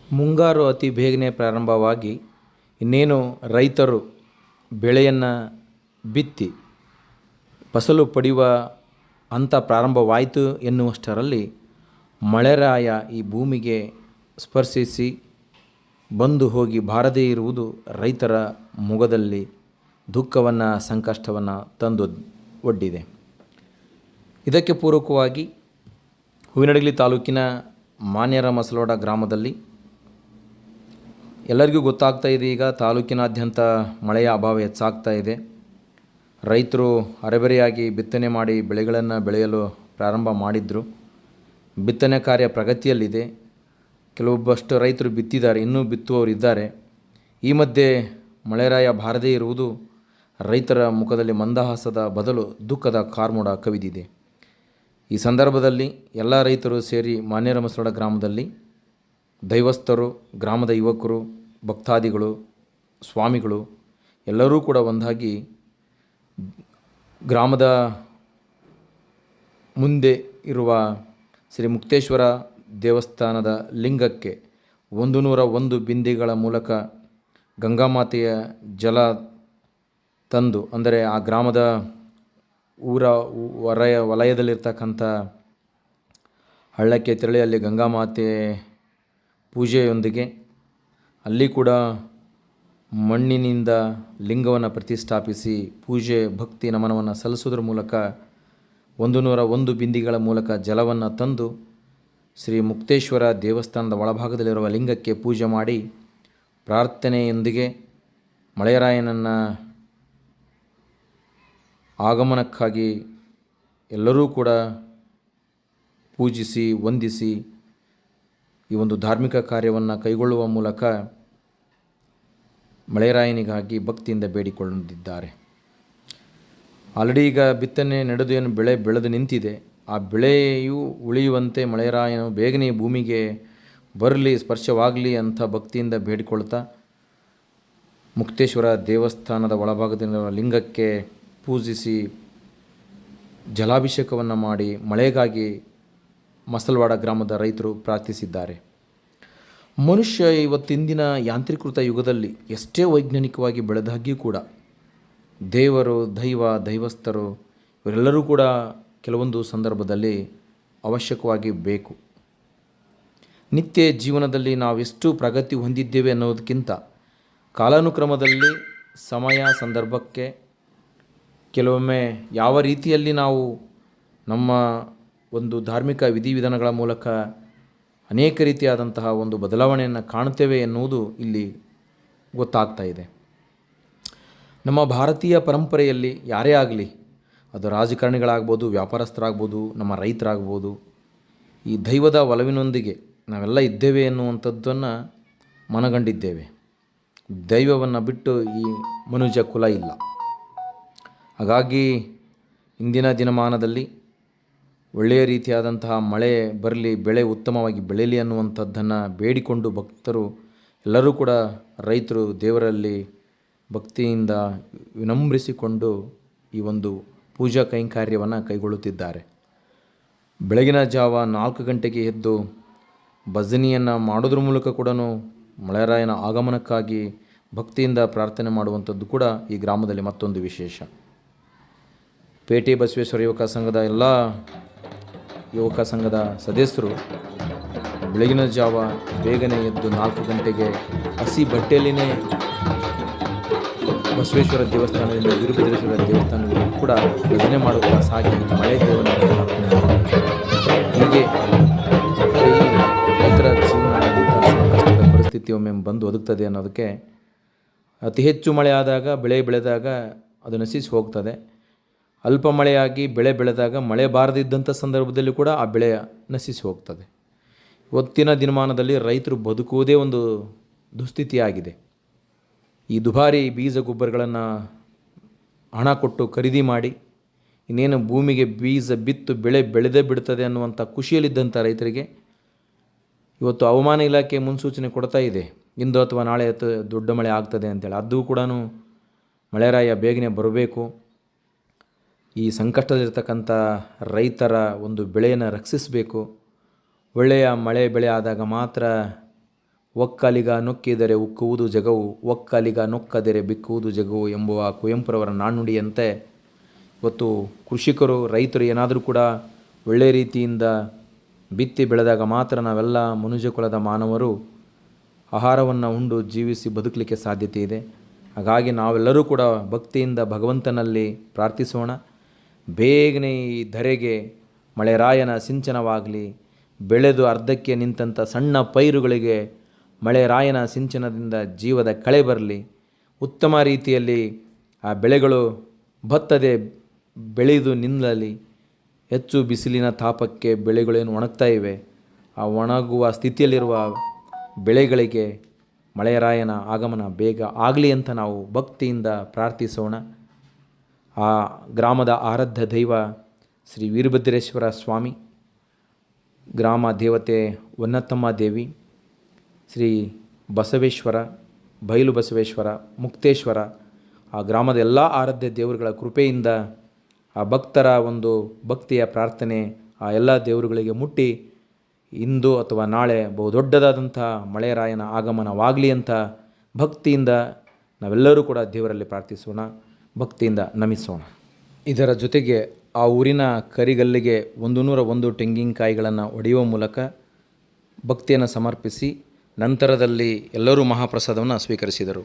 ಮುಂಗಾರು ಅತಿ ಬೇಗನೆ ಪ್ರಾರಂಭವಾಗಿ ಇನ್ನೇನು ರೈತರು ಬೆಳೆಯನ್ನು ಬಿತ್ತಿ ಫಸಲು ಪಡೆಯುವ ಹಂತ ಪ್ರಾರಂಭವಾಯಿತು ಎನ್ನುವಷ್ಟರಲ್ಲಿ ಮಳೆರಾಯ ಈ ಭೂಮಿಗೆ ಸ್ಪರ್ಶಿಸಿ ಬಂದು ಹೋಗಿ ಬಾರದೇ ಇರುವುದು ರೈತರ ಮೊಗದಲ್ಲಿ ದುಃಖವನ್ನು ಸಂಕಷ್ಟವನ್ನು ತಂದು ಒಡ್ಡಿದೆ. ಇದಕ್ಕೆ ಪೂರಕವಾಗಿ ಹೂವಿನಡಗಲಿ ತಾಲೂಕಿನ ಮಾನ್ಯರ ಮಸಲೋಡ ಗ್ರಾಮದಲ್ಲಿ ಎಲ್ಲರಿಗೂ ಗೊತ್ತಾಗ್ತಾ ಇದೆ, ಈಗ ತಾಲೂಕಿನಾದ್ಯಂತ ಮಳೆಯ ಅಭಾವ ಹೆಚ್ಚಾಗ್ತಾ ಇದೆ. ರೈತರು ಅರೆಬರೆಯಾಗಿ ಬಿತ್ತನೆ ಮಾಡಿ ಬೆಳೆಗಳನ್ನು ಬೆಳೆಯಲು ಪ್ರಾರಂಭ ಮಾಡಿದರು. ಬಿತ್ತನೆ ಕಾರ್ಯ ಪ್ರಗತಿಯಲ್ಲಿದೆ. ಕೆಲವೊಬ್ಬಷ್ಟು ರೈತರು ಬಿತ್ತಿದ್ದಾರೆ, ಇನ್ನೂ ಬಿತ್ತುವವರಿದ್ದಾರೆ. ಈ ಮಧ್ಯೆ ಮಳೆರಾಯ ಬಾರದೇ ಇರುವುದು ರೈತರ ಮುಖದಲ್ಲಿ ಮಂದಹಾಸದ ಬದಲು ದುಃಖದ ಕಾರ್ಮೋಡ ಕವಿದಿದೆ. ಈ ಸಂದರ್ಭದಲ್ಲಿ ಎಲ್ಲ ರೈತರು ಸೇರಿ ಮಾನ್ಯರ ಮಸಲೋಡ ಗ್ರಾಮದಲ್ಲಿ ದೈವಸ್ಥರು, ಗ್ರಾಮದ ಯುವಕರು, ಭಕ್ತಾದಿಗಳು, ಸ್ವಾಮಿಗಳು ಎಲ್ಲರೂ ಕೂಡ ಒಂದಾಗಿ ಗ್ರಾಮದ ಮುಂದೆ ಇರುವ ಶ್ರೀ ಮುಕ್ತೇಶ್ವರ ದೇವಸ್ಥಾನದ ಲಿಂಗಕ್ಕೆ 101 ಬಿಂದಿಗಳ ಮೂಲಕ ಗಂಗಾಮಾತೆಯ ಜಲ ತಂದು, ಅಂದರೆ ಆ ಗ್ರಾಮದ ವಲಯದಲ್ಲಿರ್ತಕ್ಕಂಥ ಹಳ್ಳಕ್ಕೆ ತೆರಳಿ ಅಲ್ಲಿ ಗಂಗಾಮಾತೆ ಪೂಜೆಯೊಂದಿಗೆ ಅಲ್ಲಿ ಕೂಡ ಮಣ್ಣಿನಿಂದ ಲಿಂಗವನ್ನು ಪ್ರತಿಷ್ಠಾಪಿಸಿ ಪೂಜೆ ಭಕ್ತಿ ನಮನವನ್ನು ಸಲ್ಲಿಸುವುದರ ಮೂಲಕ 101 ಬಿಂದಿಗಳ ಮೂಲಕ ಜಲವನ್ನು ತಂದು ಶ್ರೀ ಮುಕ್ತೇಶ್ವರ ದೇವಸ್ಥಾನದ ಒಳಭಾಗದಲ್ಲಿರುವ ಲಿಂಗಕ್ಕೆ ಪೂಜೆ ಮಾಡಿ ಪ್ರಾರ್ಥನೆಯೊಂದಿಗೆ ಮಳೆರಾಯನನ್ನು ಆಗಮನಕ್ಕಾಗಿ ಎಲ್ಲರೂ ಕೂಡ ಪೂಜಿಸಿ ವಂದಿಸಿ ಈ ಒಂದು ಧಾರ್ಮಿಕ ಕಾರ್ಯವನ್ನು ಕೈಗೊಳ್ಳುವ ಮೂಲಕ ಮಳೆರಾಯನಿಗಾಗಿ ಭಕ್ತಿಯಿಂದ ಬೇಡಿಕೊಂಡಿದ್ದಾರೆ. ಆಲ್ರೆಡಿ ಈಗ ಬಿತ್ತನೆ ನಡೆದು ಏನು ಬೆಳೆ ಬೆಳೆದು ನಿಂತಿದೆ, ಆ ಬೆಳೆಯು ಉಳಿಯುವಂತೆ ಮಳೆರಾಯನು ಬೇಗನೆ ಭೂಮಿಗೆ ಬರಲಿ, ಸ್ಪರ್ಶವಾಗಲಿ ಅಂತ ಭಕ್ತಿಯಿಂದ ಬೇಡಿಕೊಳ್ತಾ ಮುಕ್ತೇಶ್ವರ ದೇವಸ್ಥಾನದ ಒಳಭಾಗದಲ್ಲಿರುವ ಲಿಂಗಕ್ಕೆ ಪೂಜಿಸಿ ಜಲಾಭಿಷೇಕವನ್ನು ಮಾಡಿ ಮಳೆಗಾಗಿ ಮಸಲವಾಡ ಗ್ರಾಮದ ರೈತರು ಪ್ರಾರ್ಥಿಸಿದ್ದಾರೆ. ಮನುಷ್ಯ ಇವತ್ತಿಂದಿನ ಯಾಂತ್ರೀಕೃತ ಯುಗದಲ್ಲಿ ಎಷ್ಟೇ ವೈಜ್ಞಾನಿಕವಾಗಿ ಬೆಳೆದಾಗಿಯೂ ಕೂಡ ದೇವರು, ದೈವಸ್ಥರು ಇವರೆಲ್ಲರೂ ಕೂಡ ಕೆಲವೊಂದು ಸಂದರ್ಭದಲ್ಲಿ ಅವಶ್ಯಕವಾಗಿ ಬೇಕು. ನಿತ್ಯ ಜೀವನದಲ್ಲಿ ನಾವೆಷ್ಟು ಪ್ರಗತಿ ಹೊಂದಿದ್ದೇವೆ ಅನ್ನೋದಕ್ಕಿಂತ ಕಾಲಾನುಕ್ರಮದಲ್ಲಿ ಸಮಯ ಸಂದರ್ಭಕ್ಕೆ ಕೆಲವೊಮ್ಮೆ ಯಾವ ರೀತಿಯಲ್ಲಿ ನಾವು ನಮ್ಮ ಒಂದು ಧಾರ್ಮಿಕ ವಿಧಿವಿಧಾನಗಳ ಮೂಲಕ ಅನೇಕ ರೀತಿಯಾದಂತಹ ಒಂದು ಬದಲಾವಣೆಯನ್ನು ಕಾಣುತ್ತೇವೆ ಎನ್ನುವುದು ಇಲ್ಲಿ ಗೊತ್ತಾಗ್ತಾ ಇದೆ. ನಮ್ಮ ಭಾರತೀಯ ಪರಂಪರೆಯಲ್ಲಿ ಯಾರೇ ಆಗಲಿ, ಅದು ರಾಜಕಾರಣಿಗಳಾಗ್ಬೋದು, ವ್ಯಾಪಾರಸ್ಥರಾಗ್ಬೋದು, ನಮ್ಮ ರೈತರಾಗ್ಬೋದು, ಈ ದೈವದ ಒಲವಿನೊಂದಿಗೆ ನಾವೆಲ್ಲ ಇದ್ದೇವೆ ಎನ್ನುವಂಥದ್ದನ್ನು ಮನಗಂಡಿದ್ದೇವೆ. ದೈವವನ್ನು ಬಿಟ್ಟು ಈ ಮನುಜ ಕುಲ ಇಲ್ಲ. ಹಾಗಾಗಿ ಇಂದಿನ ದಿನಮಾನದಲ್ಲಿ ಒಳ್ಳೆಯ ರೀತಿಯಾದಂತಹ ಮಳೆ ಬರಲಿ, ಬೆಳೆ ಉತ್ತಮವಾಗಿ ಬೆಳೆಯಲಿ ಅನ್ನುವಂಥದ್ದನ್ನು ಬೇಡಿಕೊಂಡು ಭಕ್ತರು ಎಲ್ಲರೂ ಕೂಡ ರೈತರು ದೇವರಲ್ಲಿ ಭಕ್ತಿಯಿಂದ ವಿನಮ್ರಿಸಿಕೊಂಡು ಈ ಒಂದು ಪೂಜಾ ಕೈಂಕರ್ಯವನ್ನು ಕೈಗೊಳ್ಳುತ್ತಿದ್ದಾರೆ. ಬೆಳಗಿನ ಜಾವ 4 ಗಂಟೆಗೆ ಎದ್ದು ಭಜನೆಯನ್ನು ಮಾಡೋದ್ರ ಮೂಲಕ ಕೂಡ ಮಳೆರಾಯನ ಆಗಮನಕ್ಕಾಗಿ ಭಕ್ತಿಯಿಂದ ಪ್ರಾರ್ಥನೆ ಮಾಡುವಂಥದ್ದು ಕೂಡ ಈ ಗ್ರಾಮದಲ್ಲಿ ಮತ್ತೊಂದು ವಿಶೇಷ. ಪೇಟೆ ಬಸವೇಶ್ವರ ಯುವಕ ಸಂಘದ ಎಲ್ಲ ಯುವಕ ಸಂಘದ ಸದಸ್ಯರು ಬೆಳಗಿನ ಜಾವ ಬೇಗನೆ ಎದ್ದು 4 ಗಂಟೆಗೆ ಹಸಿ ಬಟ್ಟೆಯಲ್ಲಿನೇ ಬಸವೇಶ್ವರ ದೇವಸ್ಥಾನದಿಂದ ವೀರಭದ್ರೇಶ್ವರ ದೇವಸ್ಥಾನದಲ್ಲಿ ಕೂಡ ಭಜನೆ ಮಾಡುತ್ತಾ ಸಾಗಿ ಮಳೆ ದೇವನ ಹೀಗೆ ರೈತರ ಜೀವನ ಸಂಕಷ್ಟದ ಪರಿಸ್ಥಿತಿ ಒಮ್ಮೆ ಬಂದು ಒದಗ್ತದೆ ಅನ್ನೋದಕ್ಕೆ ಅತಿ ಹೆಚ್ಚು ಮಳೆ ಆದಾಗ, ಬೆಳೆ ಬೆಳೆದಾಗ ಅದು ನಶಿಸಿ ಹೋಗ್ತದೆ. ಅಲ್ಪ ಮಳೆಯಾಗಿ ಬೆಳೆ ಬೆಳೆದಾಗ ಮಳೆ ಬಾರದಿದ್ದಂಥ ಸಂದರ್ಭದಲ್ಲಿ ಕೂಡ ಆ ಬೆಳೆ ನಶಿಸಿ ಹೋಗ್ತದೆ. ಇವತ್ತಿನ ದಿನಮಾನದಲ್ಲಿ ರೈತರು ಬದುಕುವುದೇ ಒಂದು ದುಸ್ಥಿತಿಯಾಗಿದೆ. ಈ ದುಬಾರಿ ಬೀಜ ಗೊಬ್ಬರಗಳನ್ನು ಹಣ ಕೊಟ್ಟು ಖರೀದಿ ಮಾಡಿ ಇನ್ನೇನು ಭೂಮಿಗೆ ಬೀಜ ಬಿತ್ತು ಬೆಳೆ ಬೆಳೆದೇ ಬಿಡ್ತದೆ ಅನ್ನುವಂಥ ಖುಷಿಯಲ್ಲಿದ್ದಂಥ ರೈತರಿಗೆ ಇವತ್ತು ಹವಾಮಾನ ಇಲಾಖೆ ಮುನ್ಸೂಚನೆ ಕೊಡ್ತಾ ಇದೆ, ಇಂದು ಅಥವಾ ನಾಳೆ ದೊಡ್ಡ ಮಳೆ ಆಗ್ತದೆ ಅಂತೇಳಿ. ಅದು ಕೂಡ ಮಳೆರಾಯ ಬೇಗನೆ ಬರಬೇಕು. ಈ ಸಂಕಷ್ಟದಲ್ಲಿರ್ತಕ್ಕಂಥ ರೈತರ ಒಂದು ಬೆಳೆಯನ್ನು ರಕ್ಷಿಸಬೇಕು. ಒಳ್ಳೆಯ ಮಳೆ ಬೆಳೆ ಆದಾಗ ಮಾತ್ರ ಒಕ್ಕಲಿಗ ನೊಕ್ಕಿದರೆ ಉಕ್ಕುವುದು ಜಗವು, ಒಕ್ಕಲಿಗ ನೊಕ್ಕದರೆ ಬಿಕ್ಕುವುದು ಜಗವು ಎಂಬುವ ಕುವೆಂಪುರವರ ನಾಣ್ಣುಡಿಯಂತೆ ಇವತ್ತು ಕೃಷಿಕರು, ರೈತರು ಏನಾದರೂ ಕೂಡ ಒಳ್ಳೆಯ ರೀತಿಯಿಂದ ಬಿತ್ತಿ ಬೆಳೆದಾಗ ಮಾತ್ರ ನಾವೆಲ್ಲ ಮನುಷ್ಯ ಕುಲದ ಮಾನವರು ಆಹಾರವನ್ನು ಉಂಡು ಜೀವಿಸಿ ಬದುಕಲಿಕ್ಕೆ ಸಾಧ್ಯತೆ ಇದೆ. ಹಾಗಾಗಿ ನಾವೆಲ್ಲರೂ ಕೂಡ ಭಕ್ತಿಯಿಂದ ಭಗವಂತನಲ್ಲಿ ಪ್ರಾರ್ಥಿಸೋಣ. ಬೇಗನೆ ಈ ಧರೆಗೆ ಮಳೆರಾಯನ ಸಿಂಚನವಾಗಲಿ, ಬೆಳೆದು ಅರ್ಧಕ್ಕೆ ನಿಂತಹ ಸಣ್ಣ ಪೈರುಗಳಿಗೆ ಮಳೆರಾಯನ ಸಿಂಚನದಿಂದ ಜೀವದ ಕಳೆ ಬರಲಿ, ಉತ್ತಮ ರೀತಿಯಲ್ಲಿ ಆ ಬೆಳೆಗಳು ಬತ್ತದೆ ಬೆಳೆದು ನಿಲ್ಲಲಿ. ಹೆಚ್ಚು ಬಿಸಿಲಿನ ತಾಪಕ್ಕೆ ಬೆಳೆಗಳೇನು ಒಣಗ್ತಾ ಇವೆ, ಆ ಒಣಗುವ ಸ್ಥಿತಿಯಲ್ಲಿರುವ ಬೆಳೆಗಳಿಗೆ ಮಳೆರಾಯನ ಆಗಮನ ಬೇಗ ಆಗಲಿ ಅಂತ ನಾವು ಭಕ್ತಿಯಿಂದ ಪ್ರಾರ್ಥಿಸೋಣ. ಆ ಗ್ರಾಮದ ಆರಾಧ್ಯ ದೈವ ಶ್ರೀ ವೀರಭದ್ರೇಶ್ವರ ಸ್ವಾಮಿ, ಗ್ರಾಮ ದೇವತೆ ಹೊನ್ನತ್ತಮ್ಮ ದೇವಿ, ಶ್ರೀ ಬಸವೇಶ್ವರ, ಬಯಲು ಬಸವೇಶ್ವರ, ಮುಕ್ತೇಶ್ವರ, ಆ ಗ್ರಾಮದ ಎಲ್ಲ ಆರಾಧ್ಯ ದೇವರುಗಳ ಕೃಪೆಯಿಂದ ಆ ಭಕ್ತರ ಒಂದು ಭಕ್ತಿಯ ಪ್ರಾರ್ಥನೆ ಆ ಎಲ್ಲ ದೇವರುಗಳಿಗೆ ಮುಟ್ಟಿ ಇಂದು ಅಥವಾ ನಾಳೆ ಬಹುದೊಡ್ಡದಾದಂಥ ಮಳೆರಾಯನ ಆಗಮನವಾಗಲಿ ಅಂತ ಭಕ್ತಿಯಿಂದ ನಾವೆಲ್ಲರೂ ಕೂಡ ದೇವರಲ್ಲಿ ಪ್ರಾರ್ಥಿಸೋಣ, ಭಕ್ತಿಯಿಂದ ನಮಿಸೋಣ. ಇದರ ಜೊತೆಗೆ ಆ ಊರಿನ ಕರಿಗಲ್ಲಿಗೆ 101 ತೆಂಗಿನಕಾಯಿಗಳನ್ನು ಒಡೆಯುವ ಮೂಲಕ ಭಕ್ತಿಯನ್ನು ಸಮರ್ಪಿಸಿ ನಂತರದಲ್ಲಿ ಎಲ್ಲರೂ ಮಹಾಪ್ರಸಾದವನ್ನು ಸ್ವೀಕರಿಸಿದರು.